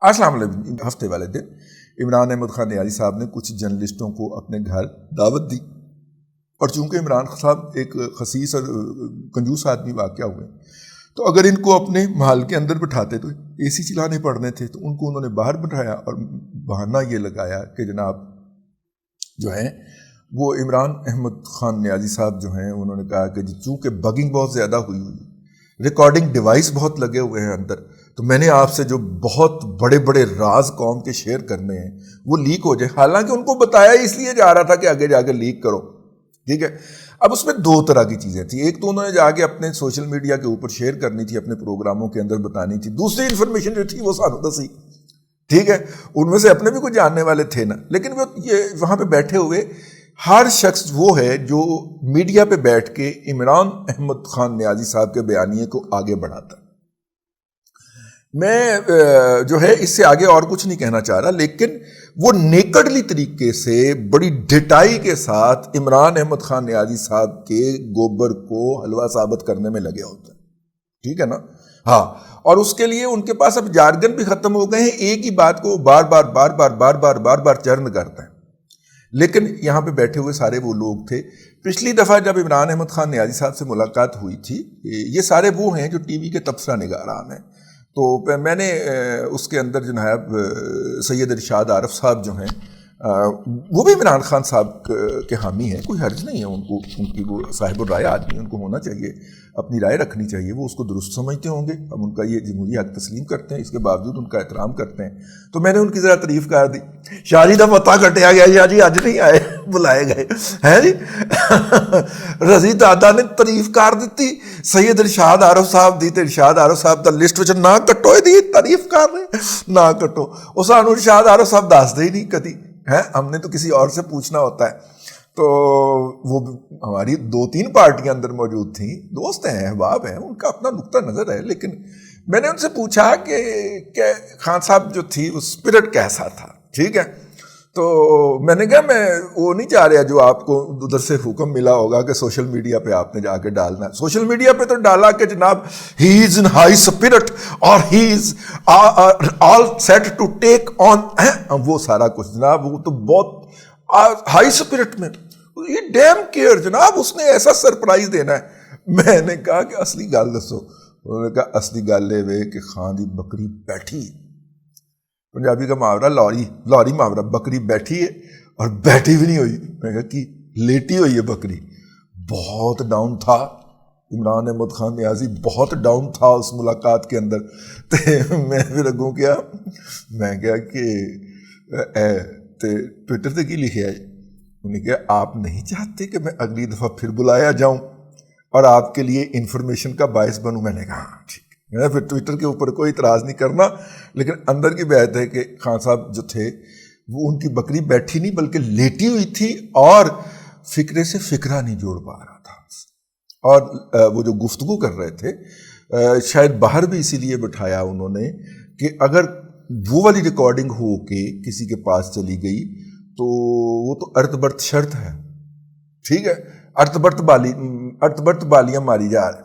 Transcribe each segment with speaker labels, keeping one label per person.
Speaker 1: السلام علیکم. ہفتے والے دن عمران احمد خان نیازی صاحب نے کچھ جرنلسٹوں کو اپنے گھر دعوت دی، اور چونکہ عمران صاحب ایک خسیس اور کنجوس آدمی واقع ہوئے، تو اگر ان کو اپنے محل کے اندر بٹھاتے تو اے سی چلانے پڑنے تھے، تو ان کو انہوں نے باہر بٹھایا اور بہانہ یہ لگایا کہ جناب جو ہیں وہ عمران احمد خان نیازی صاحب جو ہیں انہوں نے کہا کہ چونکہ بگنگ بہت زیادہ ہوئی ریکارڈنگ ڈیوائس بہت لگے ہوئے ہیں اندر، تو میں نے آپ سے جو بہت بڑے بڑے راز قوم کے شیئر کرنے ہیں وہ لیک ہو جائے. حالانکہ ان کو بتایا اس لیے جا رہا تھا کہ آگے جا کے لیک کرو. ٹھیک ہے. اب اس میں دو طرح کی چیزیں تھیں. ایک تو انہوں نے جا کے اپنے سوشل میڈیا کے اوپر شیئر کرنی تھی، اپنے پروگراموں کے اندر بتانی تھی. دوسری انفارمیشن جو تھی وہ سانو دسی. ٹھیک ہے. ان میں سے اپنے بھی کچھ جاننے والے تھے نا، لیکن وہ یہ وہاں پہ بیٹھے ہوئے ہر شخص وہ ہے جو میڈیا پہ بیٹھ کے عمران احمد خان نیازی صاحب کے بیانیے کو آگے بڑھاتا ہے. میں جو ہے اس سے آگے اور کچھ نہیں کہنا چاہ رہا، لیکن وہ نیکڈلی طریقے سے بڑی ڈٹائی کے ساتھ عمران احمد خان نیازی صاحب کے گوبر کو حلوہ ثابت کرنے میں لگے ہوتے ہیں. ٹھیک ہے نا. ہاں، اور اس کے لیے ان کے پاس اب جارگن بھی ختم ہو گئے ہیں. ایک ہی بات کو بار بار بار بار بار بار بار بار چرن کرتے ہیں. لیکن یہاں پہ بیٹھے ہوئے سارے وہ لوگ تھے. پچھلی دفعہ جب عمران احمد خان نیازی صاحب سے ملاقات ہوئی تھی، یہ سارے وہ ہیں جو ٹی وی کے تبصرہ نگاران ہیں، تو میں نے اس کے اندر جناب سید ارشاد عارف صاحب جو ہیں وہ بھی عمران خان صاحب کے حامی ہیں. کوئی حرج نہیں ہے ان کو، ان کی وہ صاحب الرائے آدمی، ان کو ہونا چاہیے، اپنی رائے رکھنی چاہیے. وہ اس کو درست سمجھتے ہوں گے. ہم ان کا یہ جمہوری حق تسلیم کرتے ہیں، اس کے باوجود ان کا احترام کرتے ہیں. تو میں نے ان کی ذرا تعریف کر دی. شاہی دا پتہ کٹیا گیا یا جی اج نہیں آئے، بلائے گئے ہیں جی. رضی دادا نے تعریف کر دیتی سید ارشاد عارف صاحب دی، تے ارشاد عارف صاحب دا لسٹ وچ نہ کٹو دی تعریف کر رہے نہ کٹو. وہ سانو ارشاد عارف صاحب دس دے ہی نہیں کدی ہے. ہم نے تو کسی اور سے پوچھنا ہوتا ہے. تو وہ ہماری 2-3 پارٹیاں اندر موجود تھیں، دوست ہیں، احباب ہیں، ان کا اپنا نقطہ نظر ہے. لیکن میں نے ان سے پوچھا کہ خان صاحب جو تھی وہ اسپرٹ کیسا تھا. ٹھیک ہے. تو میں نے کہا میں وہ نہیں چاہ رہا جو آپ کو ادھر سے حکم ملا ہوگا کہ سوشل میڈیا پہ آپ نے جا کے ڈالنا ہے. سوشل میڈیا پہ تو ڈالا کہ جناب ہی از ان ہائی اسپرٹ اور ہی از آل سیٹ ٹو ٹیک آن. وہ سارا کچھ جناب وہ تو بہت ہائی اسپرٹ میں یہ ڈیم کیئر جناب، اس نے ایسا سرپرائز دینا ہے. میں نے کہا کہ اصلی گل دسو. انہوں نے کہا اصلی گل یہ کہ خان دی بکری بیٹھی، پنجابی کا محاورہ لاہوری محاورہ، بکری بیٹھی ہے اور بیٹھی بھی نہیں ہوئی. میں کہا کہ لیٹی ہوئی ہے بکری. بہت ڈاؤن تھا عمران احمد خان نیازی، بہت ڈاؤن تھا اس ملاقات کے اندر. تو میں پھر اگوں کیا، میں کہا کہ ٹویٹر سے کی لکھا ہے. انہوں نے کہا آپ نہیں چاہتے کہ میں اگلی دفعہ پھر بلایا جاؤں اور آپ کے لیے انفارمیشن کا باعث بنوں. میں نے کہا ٹھیک. پھر ٹویٹر کے اوپر کوئی اعتراض نہیں کرنا، لیکن اندر کی بات ہے کہ خان صاحب جو تھے وہ ان کی بکری بیٹھی نہیں بلکہ لیٹی ہوئی تھی، اور فکرے سے فکرہ نہیں جوڑ پا رہا تھا. اور وہ جو گفتگو کر رہے تھے شاید باہر بھی اسی لیے بٹھایا انہوں نے کہ اگر وہ والی ریکارڈنگ ہو کے کسی کے پاس چلی گئی تو وہ تو ارت برت شرط ہے. ٹھیک ہے. ارت برت بالیاں ماری جا رہے.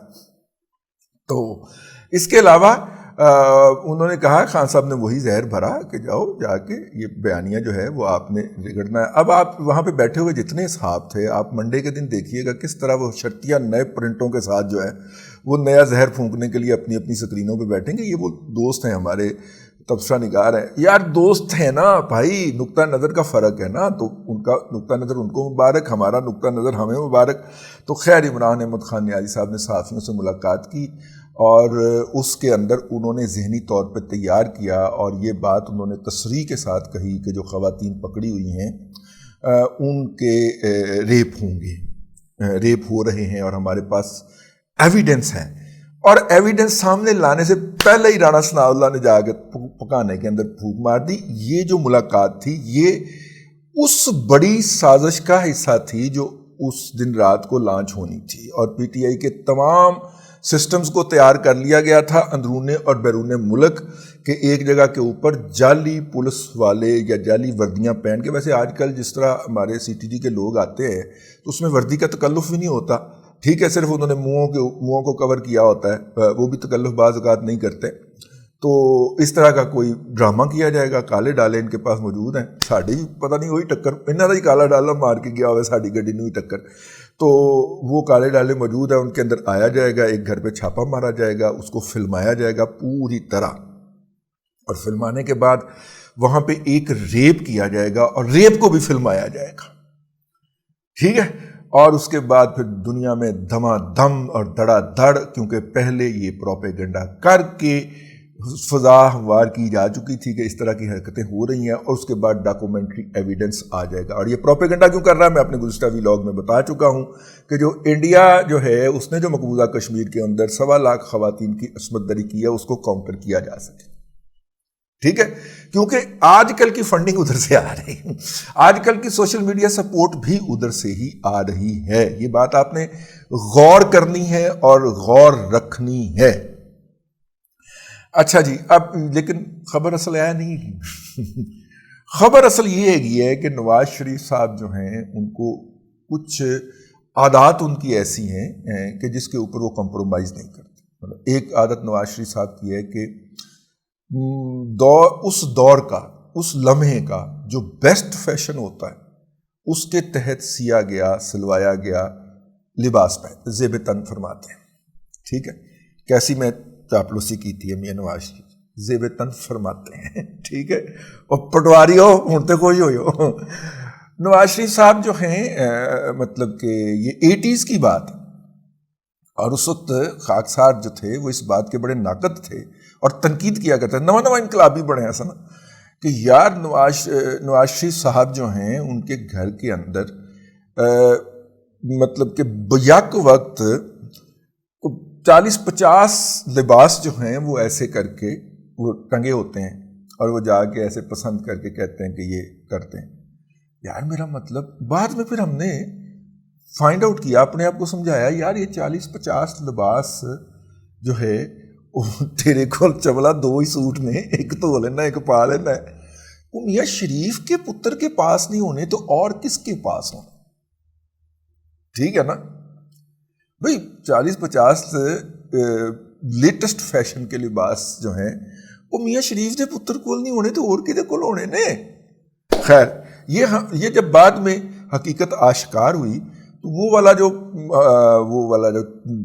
Speaker 1: تو اس کے علاوہ انہوں نے کہا، خان صاحب نے وہی زہر بھرا کہ جاؤ جا کے یہ بیانیہ جو ہے وہ آپ نے رگڑنا ہے. اب آپ وہاں پہ بیٹھے ہوئے جتنے صحاب تھے، آپ منڈے کے دن دیکھیے گا کس طرح وہ شرطیہ نئے پرنٹوں کے ساتھ جو ہے وہ نیا زہر پھونکنے کے لیے اپنی اپنی سکرینوں پہ بیٹھیں گے. یہ وہ دوست ہیں ہمارے تبصرہ نگار ہیں. یار دوست ہیں نا بھائی، نقطہ نظر کا فرق ہے نا. تو ان کا نقطہ نظر ان کو مبارک، ہمارا نقطہ نظر ہمیں مبارک. تو خیر عمران احمد خان نیازی صاحب نے صحافیوں سے ملاقات کی اور اس کے اندر انہوں نے ذہنی طور پہ تیار کیا، اور یہ بات انہوں نے تصریح کے ساتھ کہی کہ جو خواتین پکڑی ہوئی ہیں ان کے ریپ ہوں گے، ریپ ہو رہے ہیں، اور ہمارے پاس ایویڈنس ہیں. اور ایویڈنس سامنے لانے سے پہلے ہی رانا ثناء اللہ نے جا کے پکانے کے اندر پھونک مار دی. یہ جو ملاقات تھی یہ اس بڑی سازش کا حصہ تھی جو اس دن رات کو لانچ ہونی تھی، اور پی ٹی آئی کے تمام سسٹمز کو تیار کر لیا گیا تھا اندرون اور بیرون ملک کہ ایک جگہ کے اوپر جعلی پولیس والے یا جعلی وردیاں پہن کے، ویسے آج کل جس طرح ہمارے سی ٹی ڈی کے لوگ آتے ہیں تو اس میں وردی کا تکلف بھی نہیں ہوتا. ٹھیک ہے. صرف انہوں نے منہوں کو کور کیا ہوتا ہے، وہ بھی تکلف بعض اوقات نہیں کرتے. تو اس طرح کا کوئی ڈرامہ کیا جائے گا. کالے ڈالے ان کے پاس موجود ہیں, ساڑی پتہ نہیں وہی ٹکر انہوں نے ہی کالا ڈالا مار کے گیا ہوا ساڑی گڈی نے بھی ٹکر. تو وہ کالے ڈالے موجود ہیں, ان کے اندر آیا جائے گا, ایک گھر پہ چھاپا مارا جائے گا, اس کو فلمایا جائے گا پوری طرح, اور فلمانے کے بعد وہاں پہ ایک ریپ کیا جائے گا اور ریپ کو بھی فلمایا جائے گا. ٹھیک ہے, اور اس کے بعد پھر دنیا میں دھما دھم اور دھڑا دھڑ, کیونکہ پہلے یہ پروپیگنڈا کر کے فضا ہموار کی جا چکی تھی کہ اس طرح کی حرکتیں ہو رہی ہیں, اور اس کے بعد ڈاکومنٹری ایویڈنس آ جائے گا. اور یہ پروپیگنڈا کیوں کر رہا ہے, میں اپنے گزشتہ ویلاگ میں بتا چکا ہوں کہ جو انڈیا جو ہے اس نے جو مقبوضہ کشمیر کے اندر 1.25 لاکھ خواتین کی عصمت دری کی ہے, اس کو کاؤنٹر کیا جا سکے. ٹھیک ہے, کیونکہ آج کل کی فنڈنگ ادھر سے آ رہی ہے, آج کل کی سوشل میڈیا سپورٹ بھی ادھر سے ہی آ رہی ہے. یہ بات آپ نے غور کرنی ہے اور غور رکھنی ہے. اچھا جی, اب لیکن خبر اصل آیا نہیں. خبر اصل یہ ہے کہ نواز شریف صاحب جو ہیں ان کو کچھ عادات ان کی ایسی ہیں کہ جس کے اوپر وہ کمپرومائز نہیں کرتے. ایک عادت نواز شریف صاحب کی ہے کہ اس دور کا, اس لمحے کا جو بیسٹ فیشن ہوتا ہے اس کے تحت سیا گیا, سلوایا گیا لباس پہن زیب تن فرماتے ہیں. ٹھیک ہے, کیسی میں چاپلوسی کی تھی میاں نواز شریف, زیب تن فرماتے ہیں. ٹھیک ہے, اور پٹواری ہو ہونتے کوئی ہو. نواز شریف صاحب جو ہیں مطلب کہ یہ 80s کی بات ہے, اور اس وقت خاکسار جو تھے وہ اس بات کے بڑے ناقد تھے اور تنقید کیا کرتے ہیں. نواں انقلابی بڑے ایسا نا کہ یار نواز شریف صاحب جو ہیں ان کے گھر کے اندر مطلب کہ بیک وقت 40-50 لباس جو ہیں وہ ایسے کر کے وہ ٹنگے ہوتے ہیں, اور وہ جا کے ایسے پسند کر کے کہتے ہیں کہ یہ کرتے ہیں. یار میرا مطلب بعد میں پھر ہم نے فائنڈ آؤٹ کیا, اپنے آپ کو سمجھایا, یار یہ 40-50 لباس جو ہے تیرے کو چبلا 2 ہی سوٹ میں, ایک دھو لینا ایک پا لینا ہے. وہ میاں شریف کے پتر کے پاس نہیں ہونے تو اور کس کے پاس ہونے. ٹھیک ہے نا بھئی, 40-50 لیٹسٹ فیشن کے لباس جو ہیں وہ میاں شریف کے پتر کول نہیں ہونے تو اور کدے کول ہونے نے. خیر, یہ جب بعد میں حقیقت آشکار ہوئی تو وہ والا جو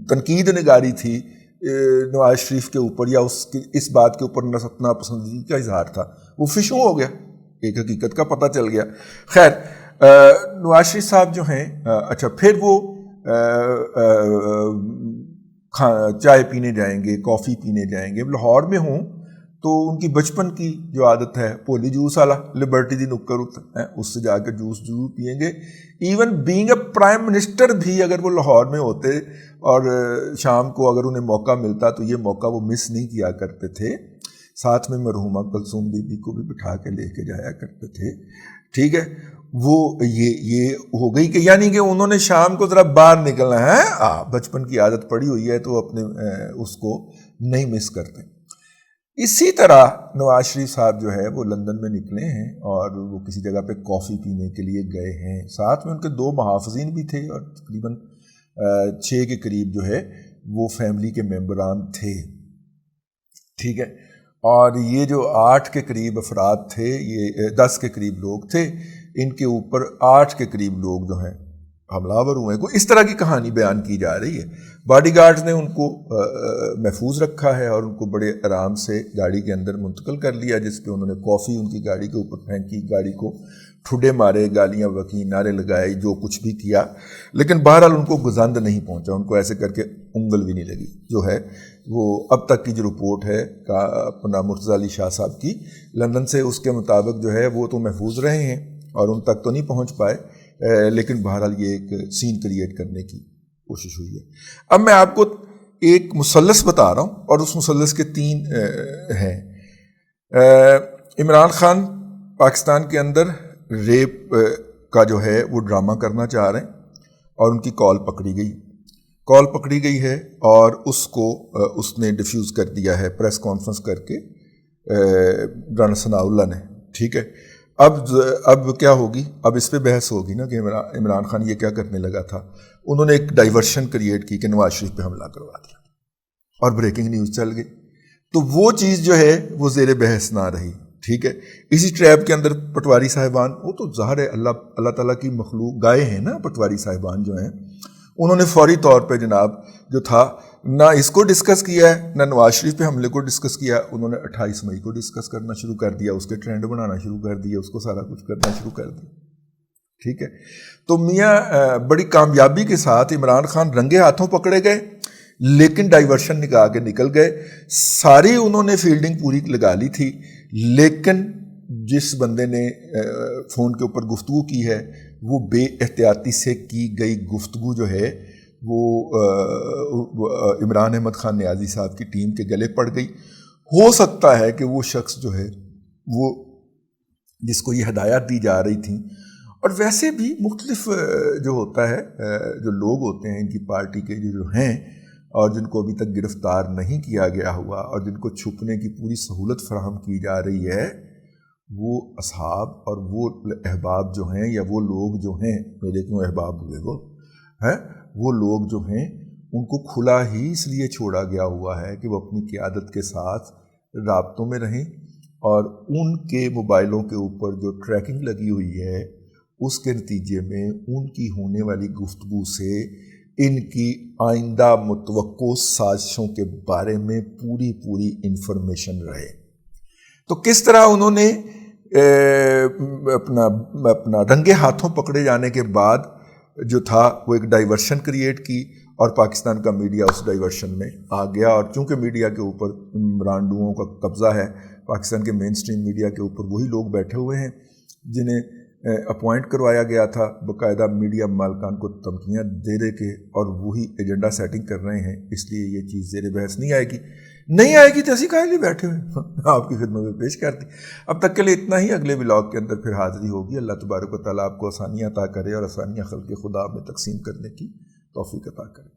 Speaker 1: تنقید نگاری تھی نواز شریف کے اوپر, یا اس بات کے اوپر اپنا پسندیدگی کا اظہار تھا, وہ فشوں ہو گیا, ایک حقیقت کا پتہ چل گیا. خیر, نواز شریف صاحب جو ہیں اچھا پھر وہ چائے پینے جائیں گے, کافی پینے جائیں گے. لاہور میں ہوں تو ان کی بچپن کی جو عادت ہے پولی جوس والا, لبرٹی دی نکر ہوتا ہے, اس سے جا کے جوس ضرور پئیں گے. Even being a prime minister بھی اگر وہ لاہور میں ہوتے اور شام کو اگر انہیں موقع ملتا تو یہ موقع وہ مس نہیں کیا کرتے تھے. ساتھ میں مرحومہ کلثوم بی بی کو بھی بٹھا کے لے کے جایا کرتے تھے. ٹھیک ہے, وہ یہ ہو گئی کہ یعنی کہ انہوں نے شام کو ذرا باہر نکلنا ہے, بچپن کی عادت پڑی ہوئی ہے تو اپنے اس کو نہیں مس کرتے. اسی طرح نواز شریف صاحب جو ہے وہ لندن میں نکلے ہیں اور وہ کسی جگہ پہ کافی پینے کے لیے گئے ہیں. ساتھ میں ان کے 2 محافظین بھی تھے اور تقریباً 6 کے قریب جو ہے وہ فیملی کے ممبران تھے. ٹھیک ہے, اور یہ جو 8 کے قریب افراد تھے, یہ 10 کے قریب لوگ تھے, ان کے اوپر 8 کے قریب لوگ جو ہیں حملہ آور ہوئے. کوئی اس طرح کی کہانی بیان کی جا رہی ہے. باڈی گارڈز نے ان کو محفوظ رکھا ہے اور ان کو بڑے آرام سے گاڑی کے اندر منتقل کر لیا, جس پہ انہوں نے کافی ان کی گاڑی کے اوپر پھینکی, گاڑی کو ٹھڈے مارے, گالیاں بکی, نعرے لگائے, جو کچھ بھی کیا. لیکن بہرحال ان کو گزند نہیں پہنچا, ان کو ایسے کر کے انگل بھی نہیں لگی. جو ہے وہ اب تک کی جو رپورٹ ہے اپنا مرتضی علی شاہ صاحب کی لندن سے, اس کے مطابق جو ہے وہ تو محفوظ رہے ہیں اور ان تک تو نہیں پہنچ پائے, لیکن بہرحال یہ ایک سین کریٹ کرنے کی کوشش ہوئی ہے. اب میں آپ کو ایک مثلث بتا رہا ہوں اور اس مثلث کے 3 ہیں. عمران خان پاکستان کے اندر ریپ کا جو ہے وہ ڈرامہ کرنا چاہ رہے ہیں اور ان کی کال پکڑی گئی ہے اور اس کو اس نے ڈیفیوز کر دیا ہے پریس کانفرنس کر کے رانا ثناء اللہ نے. ٹھیک ہے, اب کیا ہوگی, اب اس پہ بحث ہوگی نا کہ عمران خان یہ کیا کرنے لگا تھا. انہوں نے ایک ڈائیورشن کریٹ کی کہ نواز شریف پہ حملہ کروا دیا اور بریکنگ نیوز چل گئی. تو وہ چیز جو ہے وہ زیر بحث نہ رہی. ٹھیک ہے. اسی ٹریپ کے اندر پٹواری صاحبان, وہ تو ظاہر ہے اللہ تعالیٰ کی مخلوق گائے ہیں نا پٹواری صاحبان جو ہیں, انہوں نے فوری طور پہ جناب جو تھا نہ اس کو ڈسکس کیا ہے نہ نواز شریف پہ حملے کو ڈسکس کیا, انہوں نے 28 مئی کو ڈسکس کرنا شروع کر دیا, اس کے ٹرینڈ بنانا شروع کر دیا, اس کو سارا کچھ کرنا شروع کر دیا. ٹھیک ہے. تو میاں بڑی کامیابی کے ساتھ عمران خان رنگے ہاتھوں پکڑے گئے, لیکن ڈائیورشن نکال کے نکل گئے. ساری انہوں نے فیلڈنگ پوری لگا لی تھی, لیکن جس بندے نے فون کے اوپر گفتگو کی ہے وہ بے احتیاطی سے کی گئی گفتگو جو ہے وہ عمران احمد خان نیازی صاحب کی ٹیم کے گلے پڑ گئی. ہو سکتا ہے کہ وہ شخص جو ہے وہ جس کو یہ ہدایات دی جا رہی تھیں, اور ویسے بھی مختلف جو ہوتا ہے جو لوگ ہوتے ہیں ان کی پارٹی کے جو ہیں اور جن کو ابھی تک گرفتار نہیں کیا گیا ہوا اور جن کو چھپنے کی پوری سہولت فراہم کی جا رہی ہے, وہ اصحاب اور وہ احباب جو ہیں یا وہ لوگ جو ہیں, میرے کیوں احباب ہوئے وہ ہیں, وہ لوگ جو ہیں ان کو کھلا ہی اس لیے چھوڑا گیا ہوا ہے کہ وہ اپنی قیادت کے ساتھ رابطوں میں رہیں, اور ان کے موبائلوں کے اوپر جو ٹریکنگ لگی ہوئی ہے اس کے نتیجے میں ان کی ہونے والی گفتگو سے ان کی آئندہ متوقع سازشوں کے بارے میں پوری انفارمیشن رہے. تو کس طرح انہوں نے اپنا رنگے ہاتھوں پکڑے جانے کے بعد جو تھا وہ ایک ڈائیورشن کریٹ کی, اور پاکستان کا میڈیا اس ڈائیورشن میں آ گیا. اور چونکہ میڈیا کے اوپر برانڈوؤں کا قبضہ ہے, پاکستان کے مین سٹریم میڈیا کے اوپر وہی لوگ بیٹھے ہوئے ہیں جنہیں اپوائنٹ کروایا گیا تھا باقاعدہ میڈیا مالکان کو دھمکیاں دے دے کے, اور وہی ایجنڈا سیٹنگ کر رہے ہیں. اس لیے یہ چیز زیر بحث نہیں آئے گی تو ایسی کہہ لیے بیٹھے ہوئے آپ کی خدمت میں پیش کر دی. اب تک کے لیے اتنا ہی. اگلے ولاگ کے اندر پھر حاضری ہوگی. اللہ تبارک و تعالیٰ آپ کو آسانیاں عطا کرے اور آسانیاں خلق خدا میں تقسیم کرنے کی توفیق عطا کرے.